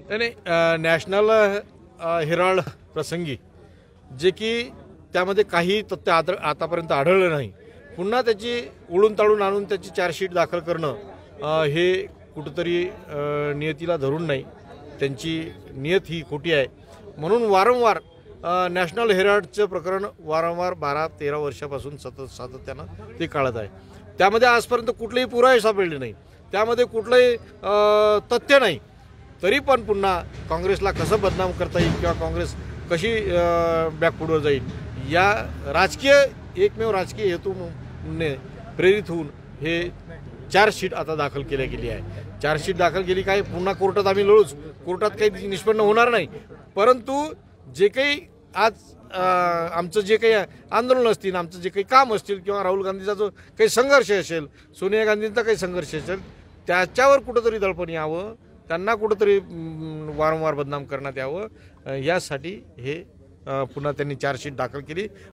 नाही national Herald प्रसंगी जे की त्यामध्ये काही तथ्य आतापर्यंत आढळलं नाही, पुन्हा त्याची उडून ताळून आणून त्याची चार्जशीट दाखल करणं हे कुठंतरी नियतीला धरून नाही, त्यांची नियत ही खोटी आहे. म्हणून वारंवार नॅशनल हेराल्डचं प्रकरण वारंवार 12-13 वर्षापासून सातत्यानं ते काढत आहे. त्यामध्ये आजपर्यंत कुठलेही पुरावे सापडले नाही, त्यामध्ये कुठलंही तथ्य नाही. तरी पण पुन्हा काँग्रेसला कसं बदनाम करता येईल किंवा काँग्रेस कशी बॅकफूडवर जाईल या एकमेव राजकीय हेतूने प्रेरित होऊन हे चार्जशीट आता दाखल केली गेली आहे. चार्जशीट दाखल केली काय, पुन्हा कोर्टात आम्ही लढूच, कोर्टात काही निष्पन्न होणार नाही. परंतु जे काही आज आमचं जे काही आंदोलन असतील, आमचं जे काही काम असतील किंवा राहुल गांधीचा जो काही संघर्ष असेल, सोनिया गांधींचा काही संघर्ष असेल, त्याच्यावर कुठंतरी दडपण यावं, त्यांना कुठंतरी वारंवार बदनाम करण्यात यावं, यासाठी हे पुन्हा त्यांनी चार्जशीट दाखल केली.